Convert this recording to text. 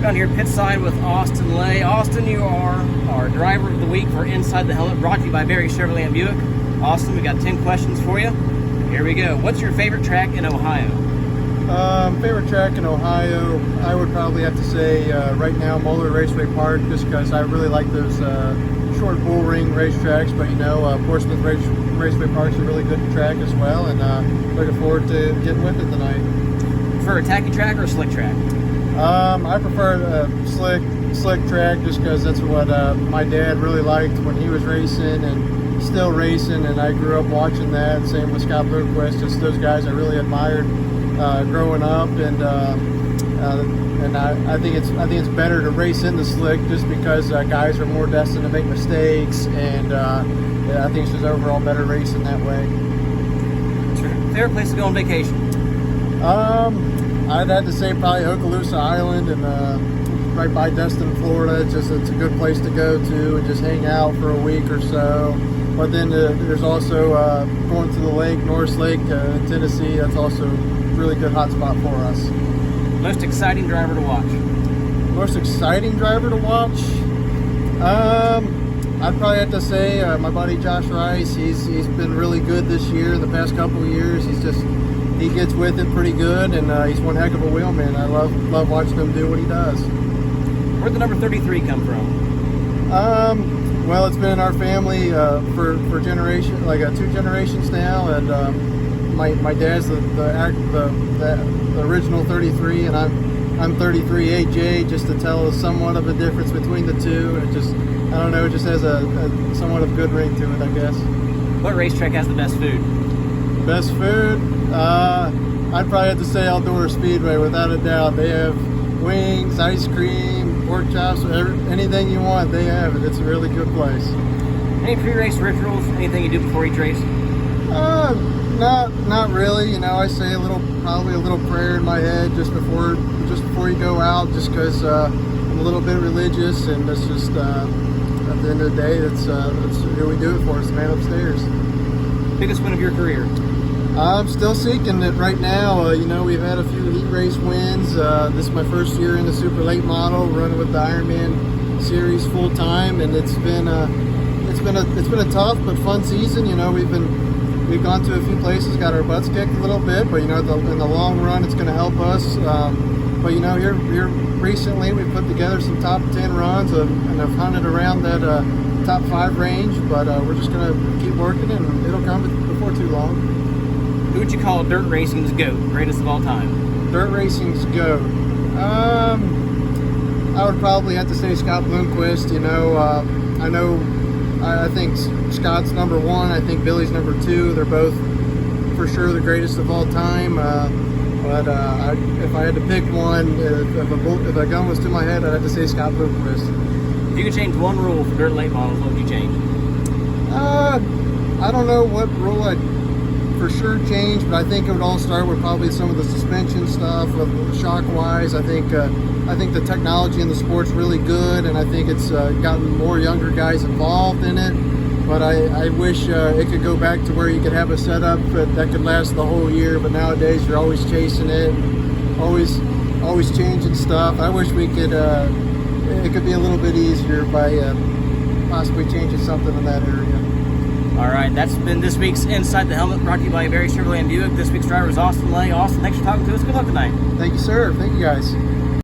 Down here pit side with Austin Lay. Austin, you are our driver of the week for Inside the Helmet, brought to you by Barry Chevrolet and Buick. Austin, we got 10 questions for you. Here we go. What's your favorite track in Ohio? Favorite track in Ohio, I would probably have to say right now Moeller Raceway Park, just because I really like those short bull ring racetracks. But you know, Portsmouth Raceway Park's a really good track as well, and looking forward to getting with it tonight. Prefer a tacky track or a slick track? I prefer a slick track, just because that's what my dad really liked when he was racing and still racing, and I grew up watching that. Same with Scott Bloomquist, just those guys I really admired growing up, and I think it's better to race in the slick, just because guys are more destined to make mistakes, and I think it's just overall better racing that way. Favorite place to go on vacation? I'd have to say probably Okaloosa Island, and right by Destin, Florida. It's a good place to go to and just hang out for a week or so. But then there's also going to the lake, Norris Lake, Tennessee. That's also a really good hot spot for us. Most exciting driver to watch? Most exciting driver to watch? I'd probably have to say my buddy Josh Rice. He's been really good this year. The past couple of years, he gets with it pretty good, and he's one heck of a wheelman. I love watching him do what he does. Where'd the number 33 come from? Well, it's been in our family for generation, like 2 generations now, and my dad's the original 33, and I'm 33 AJ, just to tell us somewhat of a difference between the two. It just, I don't know, it just has a somewhat of a good ring to it, I guess. What racetrack has the best food? Best food? I'd probably have to say Outdoor Speedway, without a doubt. They have wings, ice cream, pork chops, anything you want, they have it. It's a really good place. Any pre-race rituals? Anything you do before each race? Not really. You know, I say probably a little prayer in my head just before you go out, just because I'm a little bit religious, and it's just at the end of the day, that's who we do it for. It's the man upstairs. Biggest win of your career? I'm still seeking it right now. You know, we've had a few heat race wins. This is my first year in the super late model, running with the Ironman series full time, and it's been a tough but fun season. You know, we've gone to a few places, got our butts kicked a little bit, but you know, in the long run, it's going to help us. But you know, here recently, we put together some top 10 runs, and have hunted around that top 5 range. But we're just going to keep working, and it'll come before too long. Who would you call dirt racing's GOAT, greatest of all time? Dirt racing's GOAT. I would probably have to say Scott Bloomquist. You know, I think Scott's number 1. I think Billy's number 2. They're both for sure the greatest of all time. But if I had to pick one, if a gun was to my head, I'd have to say Scott Bloomquist. If you could change one rule for dirt late models, what would you change? I don't know what rule I'd for sure change, but I think it would all start with probably some of the suspension stuff, shock wise. I think the technology in the sport's really good, and I think it's gotten more younger guys involved in it. But I wish it could go back to where you could have a setup that could last the whole year. But nowadays you're always chasing it, always changing stuff. I wish we could it could be a little bit easier by possibly changing something in that area. All right, that's been this week's Inside the Helmet, brought to you by Barry Chevrolet and Buick. This week's driver is Austin Lay. Austin, thanks for talking to us. Good luck tonight. Thank you, sir. Thank you, guys.